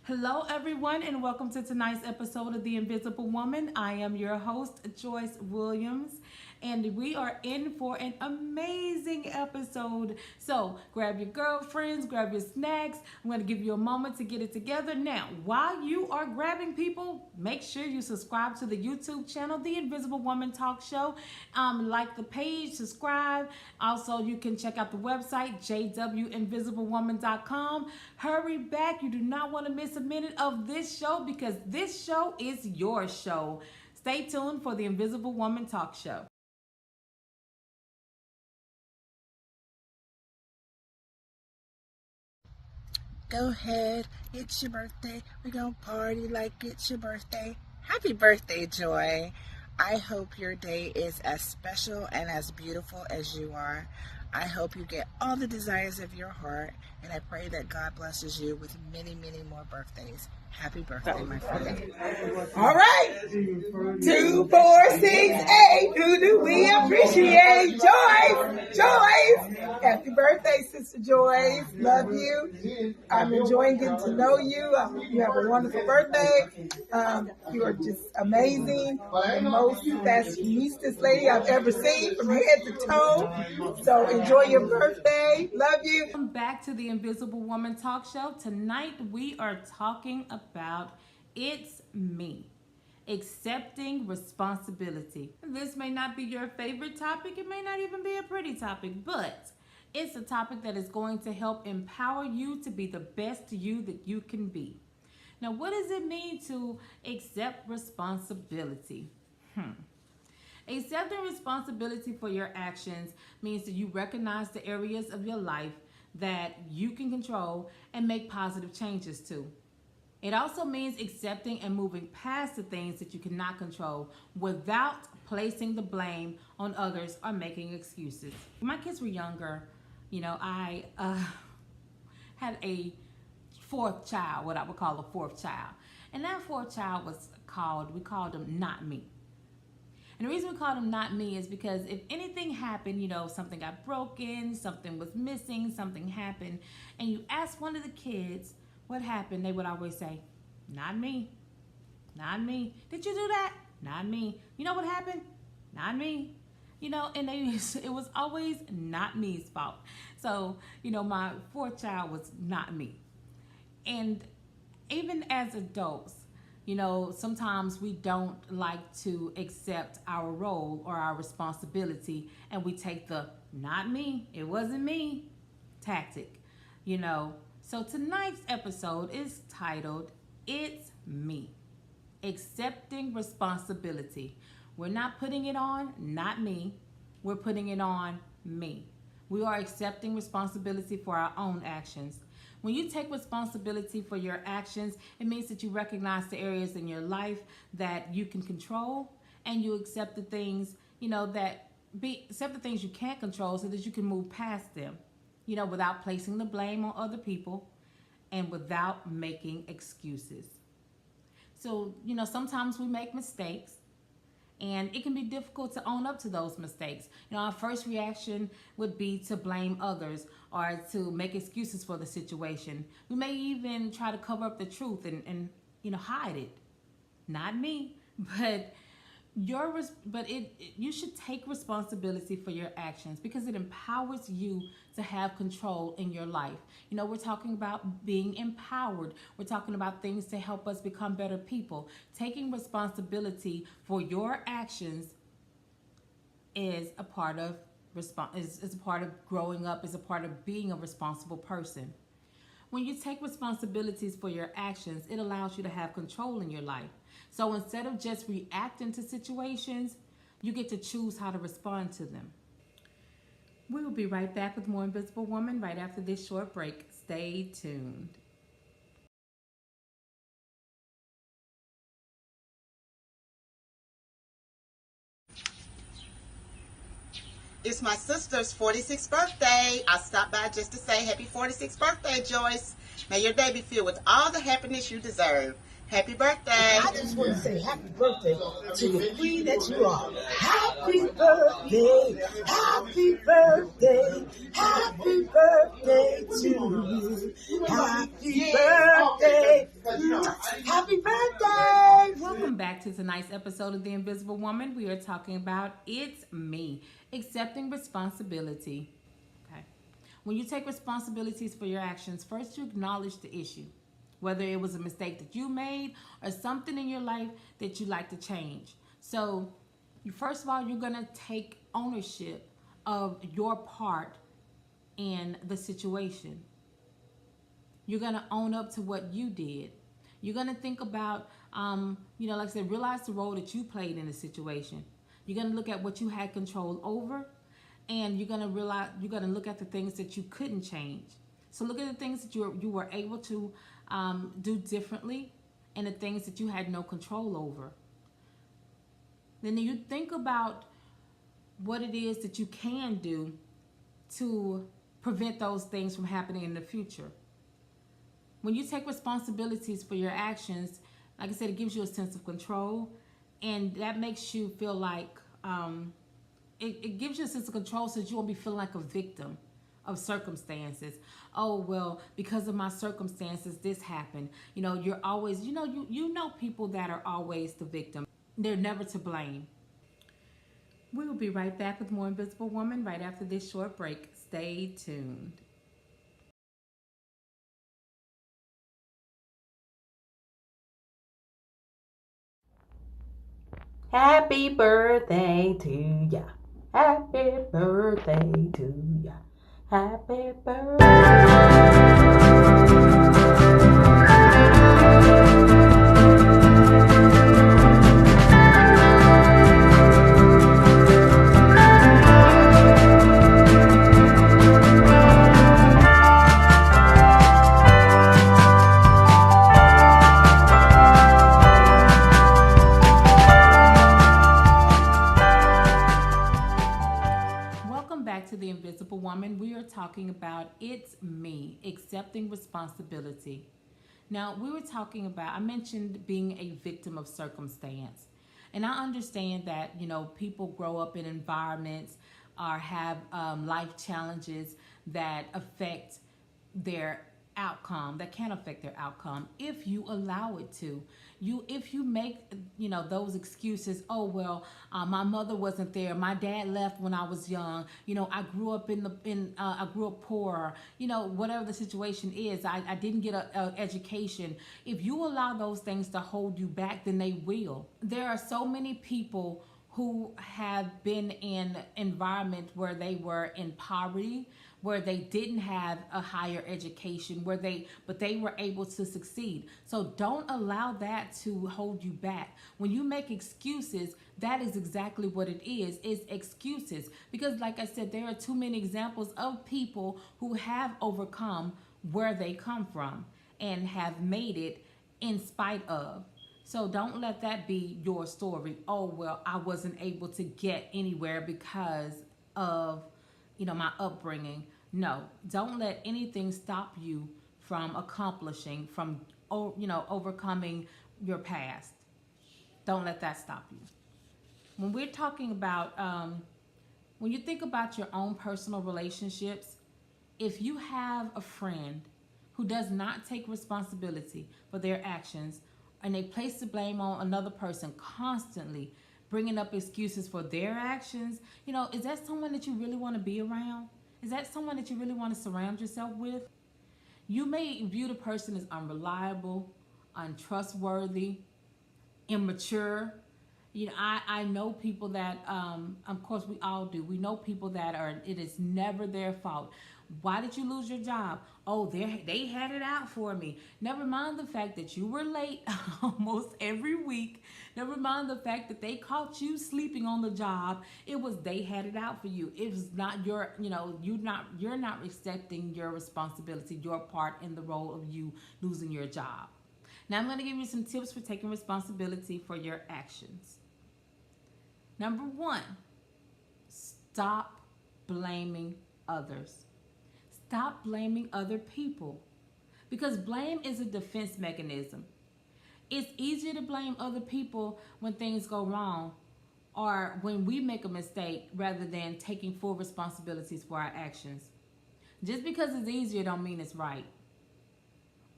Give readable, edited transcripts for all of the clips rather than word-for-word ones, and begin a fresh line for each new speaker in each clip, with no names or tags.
Hello, everyone, and welcome to tonight's episode of The Invisible Woman. I am your host, Joyce Williams, and we are in for an amazing episode. So grab your girlfriends, grab your snacks. I'm going to give you a moment to get it together. Now, while you are grabbing people, make sure you subscribe to the YouTube channel, The Invisible Woman Talk Show. Like the page, subscribe. Also, you can check out the website, jwinvisiblewoman.com. Hurry back. You do not want to miss a minute of this show because this show is your show. Stay tuned for the Invisible Woman Talk Show.
Go ahead, it's your birthday. We're gonna party like it's your birthday. Happy birthday, Joy. I hope your day is as special and as beautiful as you are. I hope you get all the desires of your heart, and I pray that God blesses you with many, many more birthdays. Happy birthday, my friend. All right. 2, 4, 6, 8. Who do we appreciate? Joyce. Happy birthday, Sister Joyce. Love you. I'm enjoying getting to know you. You have a wonderful birthday. You are just amazing. The most fashionista lady I've ever seen from head to toe. So enjoy your birthday. Love you.
Welcome back to the Invisible Woman Talk Show. Tonight we are talking about It's Me. Accepting responsibility. This may not be your favorite topic. It may not even be a pretty topic, but it's a topic that is going to help empower you to be the best you that you can be. Now, what does it mean to accept responsibility? Accepting responsibility for your actions means that you recognize the areas of your life that you can control and make positive changes to. It also means accepting and moving past the things that you cannot control without placing the blame on others or making excuses. When my kids were younger, I had a fourth child, what I would call a fourth child. And that fourth child we called him Not Me. And the reason we called him Not Me is because if anything happened, something got broken, something was missing, something happened, and you ask one of the kids what happened, they would always say, not me, not me. Did you do that? Not me. You know what happened? Not me. And it was always not me's fault. So, my fourth child was not me. And even as adults, sometimes we don't like to accept our role or our responsibility, and we take the not me, it wasn't me tactic, So tonight's episode is titled, It's Me. Accepting responsibility. We're not putting it on not me, we're putting it on me. We are accepting responsibility for our own actions. When you take responsibility for your actions, it means that you recognize the areas in your life that you can control, and you accept the things, accept the things you can't control so that you can move past them, without placing the blame on other people and without making excuses. So, sometimes we make mistakes, and it can be difficult to own up to those mistakes. Our first reaction would be to blame others or to make excuses for the situation. We may even try to cover up the truth and hide it. Not me, but you should take responsibility for your actions because it empowers you to have control in your life. We're talking about being empowered. We're talking about things to help us become better people. Taking responsibility for your actions is a part of is a part of growing up, is a part of being a responsible person. When you take responsibilities for your actions, it allows you to have control in your life. So instead of just reacting to situations, you get to choose how to respond to them. We will be right back with more Invisible Woman right after this short break. Stay tuned.
It's my sister's 46th birthday. I stopped by just to say happy 46th birthday, Joyce. May your day be filled with all the happiness you deserve. Happy birthday.
I just want to say happy birthday to the queen that you are. Happy birthday, happy birthday, happy birthday to you. Happy birthday,
episode of The Invisible Woman, we are talking about It's Me, accepting responsibility. Okay. When you take responsibilities for your actions, first you acknowledge the issue, whether it was a mistake that you made or something in your life that you'd like to change. So, first of all, you're going to take ownership of your part in the situation. You're going to own up to what you did. You're going to think about, like I said, realize the role that you played in the situation. You're going to look at what you had control over, and you're going to look at the things that you couldn't change. So look at the things that you were able to do differently, and the things that you had no control over. Then you think about what it is that you can do to prevent those things from happening in the future. When you take responsibilities for your actions, like I said, it gives you a sense of control, and that makes you feel like it gives you a sense of control, so that you won't be feeling like a victim of circumstances. Oh, well, because of my circumstances, this happened. You're always, you know people that are always the victim. They're never to blame. We will be right back with more Invisible Woman right after this short break. Stay tuned.
Happy birthday to ya. Happy birthday to ya. Happy birthday.
Talking about It's Me, accepting responsibility. Now, I mentioned being a victim of circumstance. And I understand that, people grow up in environments or have life challenges that affect their outcome, that can affect their outcome if you allow it to. If you make those excuses, oh well, my mother wasn't there, my dad left when I was young, I grew up I grew up poor, whatever the situation is, I didn't get an education. If you allow those things to hold you back, then they will. There are so many people who have been in environments where they were in poverty, where they didn't have a higher education, but they were able to succeed. So don't allow that to hold you back. When you make excuses, that is exactly what it is excuses. Because like I said, there are too many examples of people who have overcome where they come from and have made it in spite of. So don't let that be your story. Oh, well, I wasn't able to get anywhere because of my upbringing. No, don't let anything stop you from accomplishing, from overcoming your past. Don't let that stop you. When we're talking about, when you think about your own personal relationships, if you have a friend who does not take responsibility for their actions and they place the blame on another person constantly, bringing up excuses for their actions, is that someone that you really want to be around? Is that someone that you really want to surround yourself with? You may view the person as unreliable, untrustworthy, immature. I know people that, of course we all do. We know people that it is never their fault. Why did you lose your job? Oh, they had it out for me. Never mind the fact that you were late almost every week. Never mind the fact that they caught you sleeping on the job. They had it out for you. It was not you're not accepting your responsibility, your part in the role of you losing your job. Now I'm going to give you some tips for taking responsibility for your actions. Number 1, stop blaming others. Stop blaming other people, because blame is a defense mechanism. It's easier to blame other people when things go wrong or when we make a mistake rather than taking full responsibilities for our actions. Just because it's easier don't mean it's right.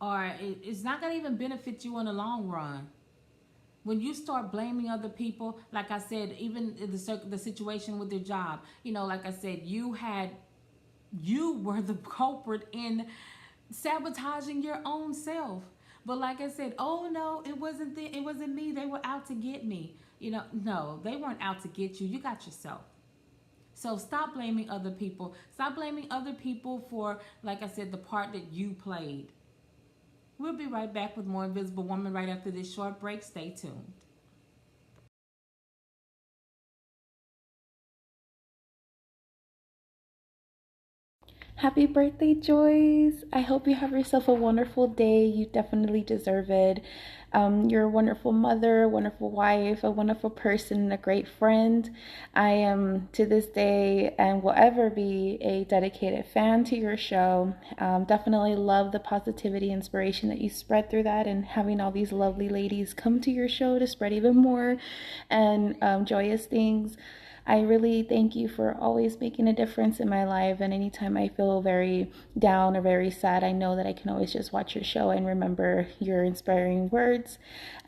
Or it's not going to even benefit you in the long run. When you start blaming other people, like I said, even in the situation with your job, like I said, you were the culprit in sabotaging your own self. But like I said, oh no, it wasn't me. They were out to get me. No, they weren't out to get you. You got yourself. So stop blaming other people. Stop blaming other people for, like I said, the part that you played. We'll be right back with more Invisible Woman right after this short break. Stay tuned.
Happy birthday, Joyce. I hope you have yourself a wonderful day. You definitely deserve it. You're a wonderful mother, a wonderful wife, a wonderful person, and a great friend. I am, to this day, and will ever be, a dedicated fan to your show. Definitely love the positivity, inspiration that you spread through that, and having all these lovely ladies come to your show to spread even more and joyous things. I really thank you for always making a difference in my life, and anytime I feel very down or very sad, I know that I can always just watch your show and remember your inspiring words.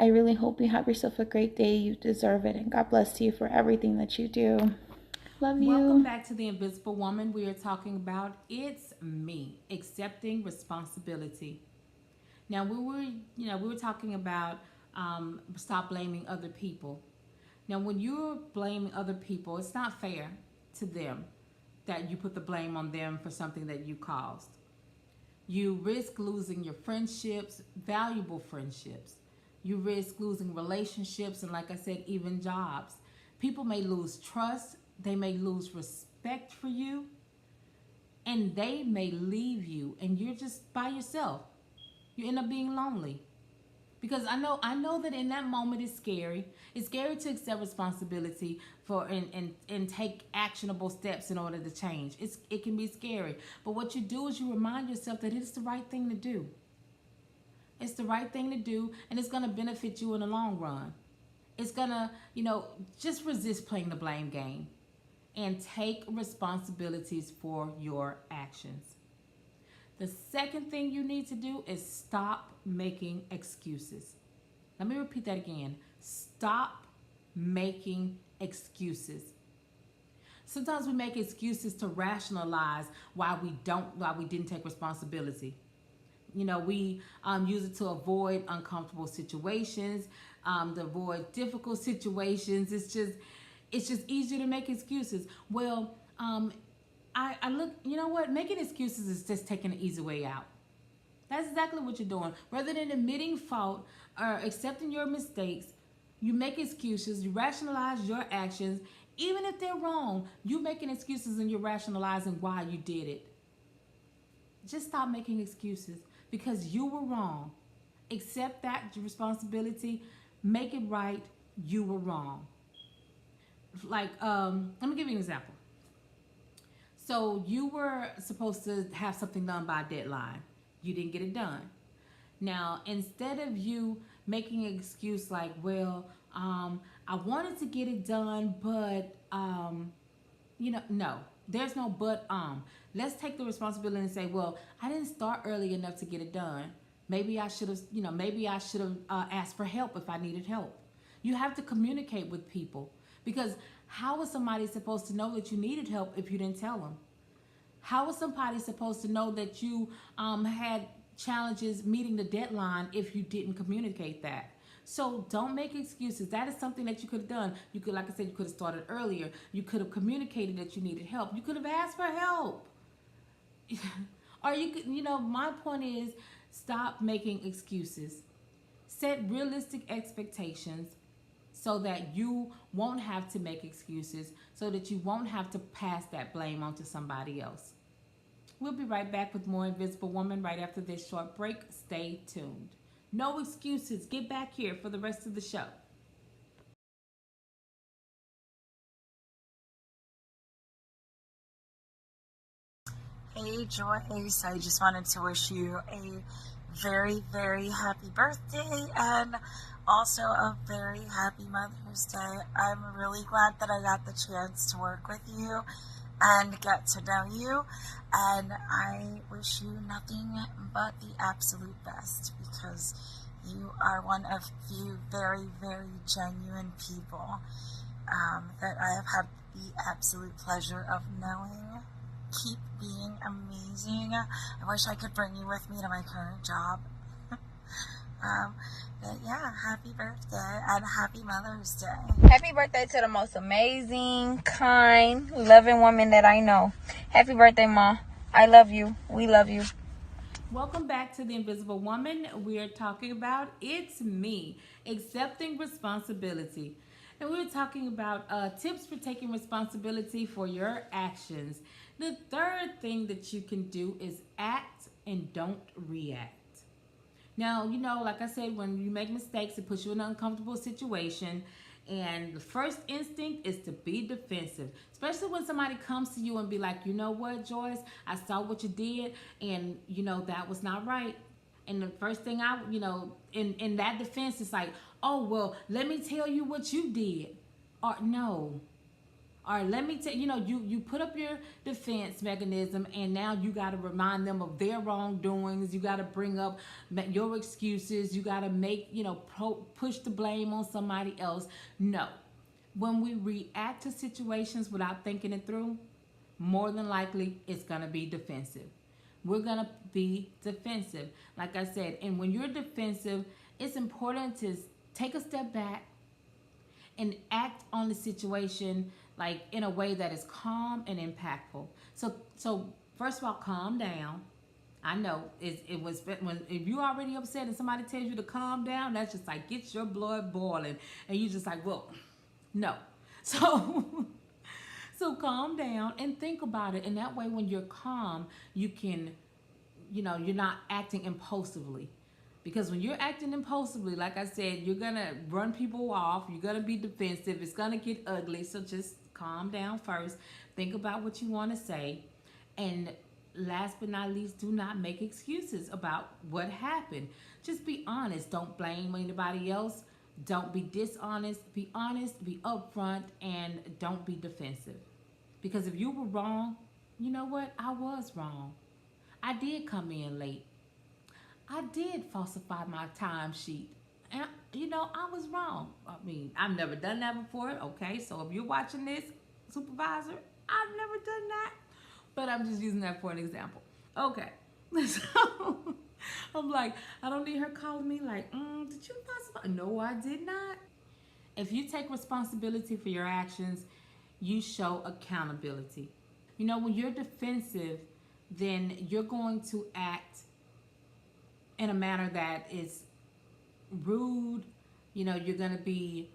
I really hope you have yourself a great day. You deserve it, and God bless you for everything that you do. Love you.
Welcome back to The Invisible Woman. We are talking about It's Me, accepting responsibility. Now, we were talking about stop blaming other people. Now, when you're blaming other people, it's not fair to them that you put the blame on them for something that you caused. You risk losing your friendships, valuable friendships. You risk losing relationships, and like I said, even jobs. People may lose trust. They may lose respect for you. And they may leave you, and you're just by yourself. You end up being lonely. Because I know that in that moment it's scary. It's scary to accept responsibility for and take actionable steps in order to change. It can be scary. But what you do is you remind yourself that it's the right thing to do. It's the right thing to do, and it's going to benefit you in the long run. It's going to, just resist playing the blame game and take responsibilities for your actions. The second thing you need to do is stop making excuses. Let me repeat that again. Stop making excuses. Sometimes we make excuses to rationalize why we didn't take responsibility. We use it to avoid uncomfortable situations, to avoid difficult situations. It's just easier to make excuses. Well, I look, you know what? Making excuses is just taking an easy way out. That's exactly what you're doing. Rather than admitting fault or accepting your mistakes, you make excuses, you rationalize your actions. Even if they're wrong, you're making excuses and you're rationalizing why you did it. Just stop making excuses because you were wrong. Accept that responsibility. Make it right. You were wrong. Like, let me give you an example. So you were supposed to have something done by a deadline. You didn't get it done. Now, instead of you making an excuse like, well, I wanted to get it done, but, no, there's no but. Let's take the responsibility and say, well, I didn't start early enough to get it done. Maybe I should have, asked for help if I needed help. You have to communicate with people, because how is somebody supposed to know that you needed help if you didn't tell them? How is somebody supposed to know that you had challenges meeting the deadline if you didn't communicate that? So don't make excuses. That is something that you could have done. You could, like I said, you could have started earlier. You could have communicated that you needed help. You could have asked for help. Or you could, my point is, stop making excuses. Set realistic expectations so that you won't have to make excuses, so that you won't have to pass that blame on to somebody else. We'll be right back with more Invisible Woman right after this short break. Stay tuned. No excuses. Get back here for the rest of the show.
Hey Joyce, I just wanted to wish you a very, very happy birthday and also a very happy Mother's Day. I'm really glad that I got the chance to work with you and get to know you, and I wish you nothing but the absolute best, because You are one of few very, very genuine people that I have had the absolute pleasure of knowing. Keep being amazing. I wish I could bring you with me to my current job. But yeah, happy birthday and happy Mother's Day.
Happy birthday to the most amazing, kind, loving woman that I know. Happy birthday, Ma. I love you. We love you.
Welcome back to The Invisible Woman. We are talking about It's Me, accepting responsibility. And we're talking about tips for taking responsibility for your actions. The third thing that you can do is act and don't react. Now, you know, like I said, when you make mistakes, it puts you in an uncomfortable situation. And the first instinct is to be defensive, especially when somebody comes to you and be like, you know what, Joyce, I saw what you did, and, you know, that was not right. And the first thing in that defense is like, oh, well, let me tell you what you did. Or no. Or let me tell you put up your defense mechanism, and now you got to remind them of their wrongdoings. You got to bring up your excuses. You got to make, push the blame on somebody else. No. When we react to situations without thinking it through, more than likely it's going to be defensive. We're going to be defensive. Like I said, and when you're defensive, it's important to take a step back and act on the situation like in a way that is calm and impactful. So first of all, calm down. I know if you already upset and somebody tells you to calm down, that's just like gets your blood boiling, and you just like, well, no. So calm down and think about it, and that way when you're calm, you can, you're not acting impulsively. Because when you're acting impulsively, like I said, you're going to run people off. You're going to be defensive. It's going to get ugly. So just calm down first. Think about what you want to say. And last but not least, do not make excuses about what happened. Just be honest. Don't blame anybody else. Don't be dishonest. Be honest. Be upfront. And don't be defensive. Because if you were wrong, you know what? I was wrong. I did come in late. I did falsify my timesheet. And, I was wrong. I mean, I've never done that before. Okay, so if you're watching this, supervisor, I've never done that. But I'm just using that for an example. Okay. So, I'm like, I don't need her calling me like, did you falsify? No, I did not. If you take responsibility for your actions, you show accountability. When you're defensive, then you're going to act in a manner that is rude. You're going to be,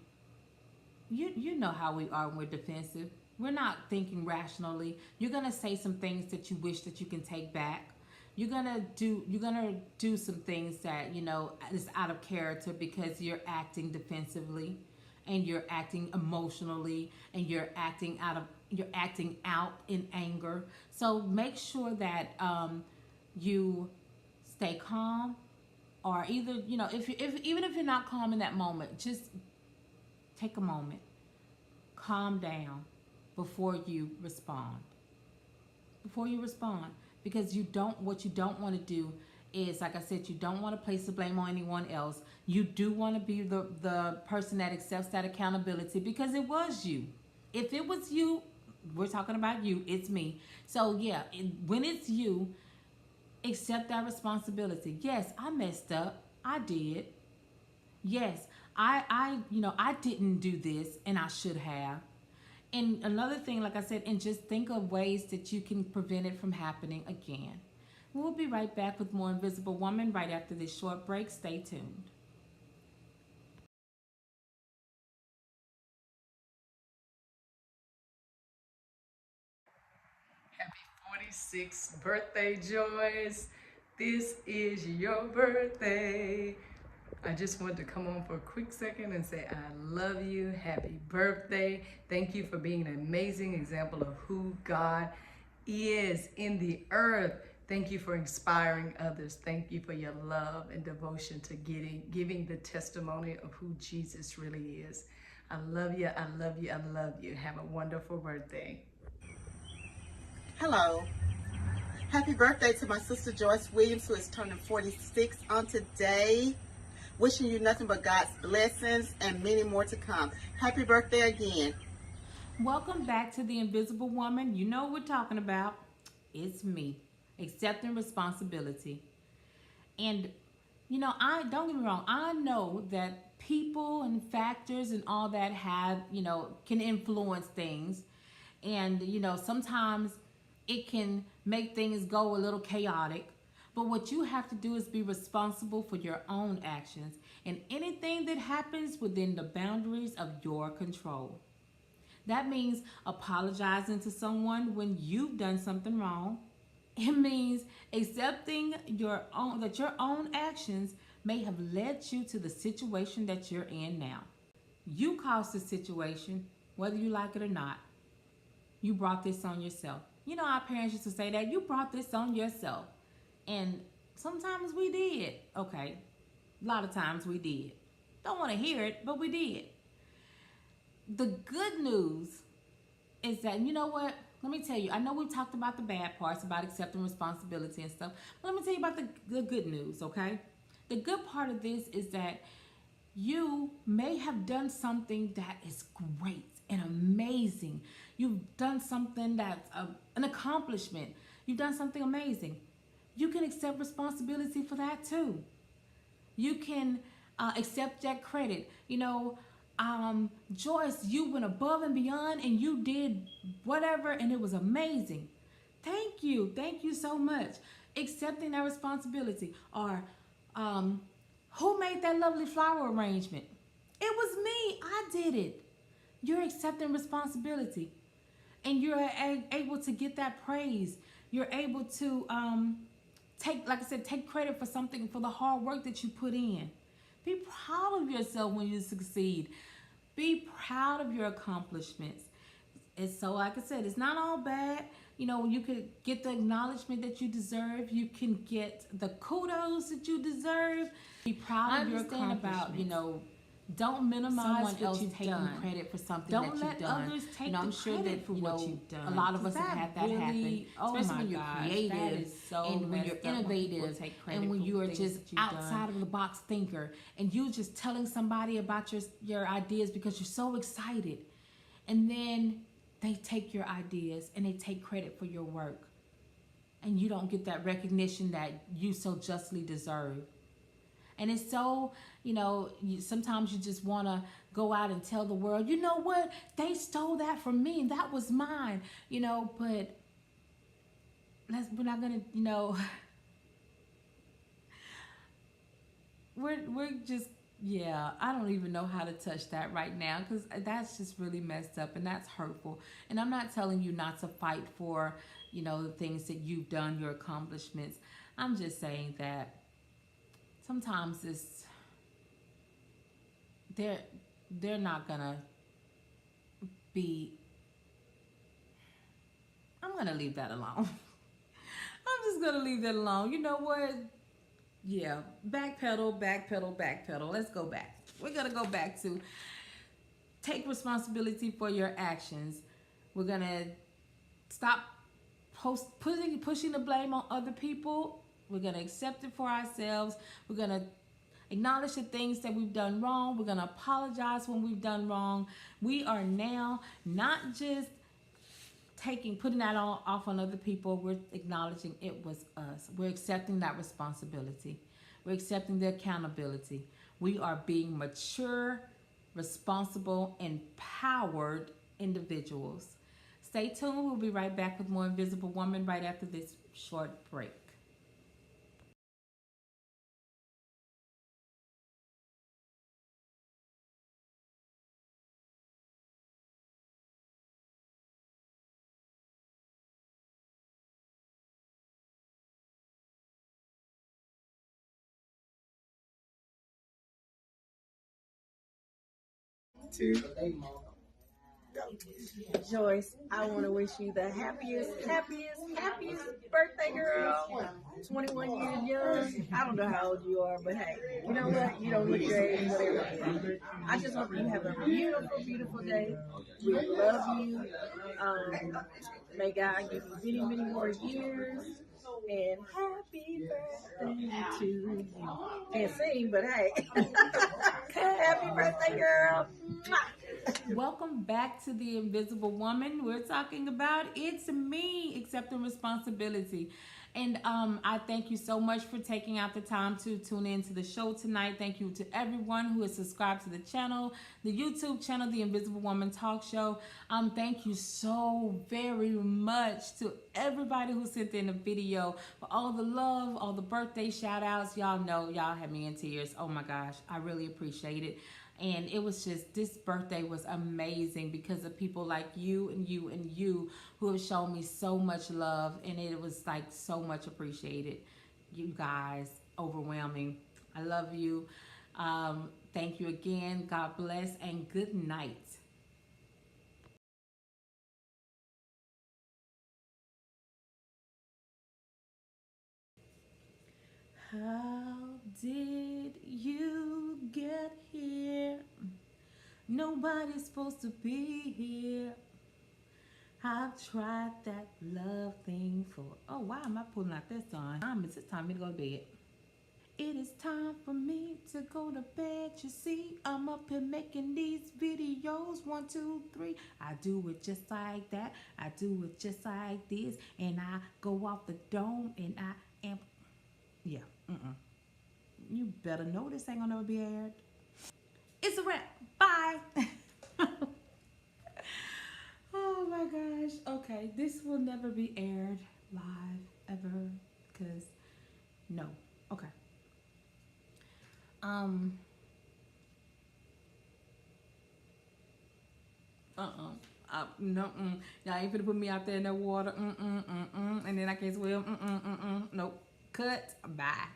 you know how we are when we're defensive. We're not thinking rationally. You're going to say some things that you wish that you can take back. You're going to do some things that, is out of character because you're acting defensively and you're acting emotionally and you're acting out in anger. So make sure that you stay calm, or either, even if you're not calm in that moment, just take a moment, calm down before you respond. Because what you don't want to do is, like I said, you don't want to place the blame on anyone else. You do want to be the person that accepts that accountability, because it was you. If it was you, we're talking about you, it's me. So yeah, when it's you, accept that responsibility. Yes, I messed up. I did. Yes, I didn't do this, and I should have. And another thing, like I said, and just think of ways that you can prevent it from happening again. We'll be right back with more Invisible Woman right after this short break. Stay tuned.
Happy 46th birthday, Joyce. This is your birthday. I just wanted to come on for a quick second and say I love you. Happy birthday. Thank you for being an amazing example of who God is in the earth. Thank you for inspiring others. Thank you for your love and devotion to giving the testimony of who Jesus really is. I love you. I love you. I love you. Have a wonderful birthday.
Hello. Happy birthday to my sister Joyce Williams, who is turning 46 on today. Wishing you nothing but God's blessings and many more to come. Happy birthday again.
Welcome back to The Invisible Woman. You know what we're talking about. It's me. Accepting responsibility. And, you know, don't get me wrong. I know that people and factors and all that have, you know, can influence things. And, you know, sometimes it can make things go a little chaotic. But what you have to do is be responsible for your own actions and anything that happens within the boundaries of your control. That means apologizing to someone when you've done something wrong. It means accepting that your own actions may have led you to the situation that you're in now. You caused the situation, whether you like it or not. You brought this on yourself. You know, our parents used to say that, you brought this on yourself. And sometimes we did. Okay, a lot of times we did. Don't want to hear it, but we did. The good news is that, you know what? Let me tell you, I know we talked about the bad parts, about accepting responsibility and stuff, but let me tell you about the good news, okay? The good part of this is that you may have done something that is great and amazing. You've done something that's an accomplishment. You've done something amazing. You can accept responsibility for that too. You can accept that credit. You know, Joyce, you went above and beyond and you did whatever and it was amazing. Thank you so much. Accepting that responsibility. Or who made that lovely flower arrangement? It was me. I did it. You're accepting responsibility and you're able to get that praise. You're able to take credit for something, for the hard work that you put in. Be proud of yourself when you succeed. Be proud of your accomplishments. And so, like I said, it's not all bad. You know, you could get the acknowledgement that you deserve. You can get the kudos that you deserve. Be proud of your accomplishments. About, you know, don't minimize someone else taking credit for something that you've done. Don't let others take the credit for what you've done. A lot of us have had that happen. Especially when you're creative and when you're innovative and when you are just outside of the box thinker and you just telling somebody about your ideas because you're so excited. And then they take your ideas and they take credit for your work. And you don't get that recognition that you so justly deserve. And it's so, you know, sometimes you just want to go out and tell the world, you know what, they stole that from me and that was mine, you know, but we're not going to, you know, we're just, yeah, I don't even know how to touch that right now because that's just really messed up and that's hurtful. And I'm not telling you not to fight for, you know, the things that you've done, your accomplishments. I'm just saying that sometimes they're not gonna be. I'm gonna leave that alone. I'm just gonna leave that alone. You know what? Yeah, backpedal. Let's go back. We're gonna go back to take responsibility for your actions. We're gonna stop pushing the blame on other people. We're going to accept it for ourselves. We're going to acknowledge the things that we've done wrong. We're going to apologize when we've done wrong. We are now not just putting that off on other people. We're acknowledging it was us. We're accepting that responsibility. We're accepting the accountability. We are being mature, responsible, empowered individuals. Stay tuned. We'll be right back with more Invisible Woman right after this short break.
Joyce, I want to wish you the happiest birthday, girl. 21 years young. I don't know how old you are, but hey, you know what? You don't look your age, whatever. I just hope you have a beautiful, beautiful day. We love you. May God give you many, many more years. And happy birthday to you. And can't sing, but hey. Happy birthday, girl.
Welcome back to The Invisible Woman. We're talking about it's me, accepting responsibility. And I thank you so much for taking out the time to tune in to the show tonight. Thank you to everyone who is subscribed to the channel, the YouTube channel, The Invisible Woman Talk Show. Thank you so very much to everybody who sent in a video, for all the love, all the birthday shout outs. Y'all know, y'all had me in tears. Oh my gosh, I really appreciate it. And it was just, this birthday was amazing because of people like you and you and you who have shown me so much love, and it was like so much appreciated. You guys, overwhelming. I love you. Thank you again. God bless and good night. How did you get here? Nobody's supposed to be here. I've tried that love thing for... Oh, why am I pulling out that song? It's time for me to go to bed. It is time for me to go to bed. You see, I'm up here making these videos. 1, 2, 3. I do it just like that. I do it just like this. And I go off the dome and I am... Yeah, You better know this ain't gonna never be aired. It's a wrap. Bye. Oh my gosh. Okay, this will never be aired live ever, because no. Okay. No. Y'all ain't finna put me out there in that water. And then I can't swim. Nope. Cut. Bye.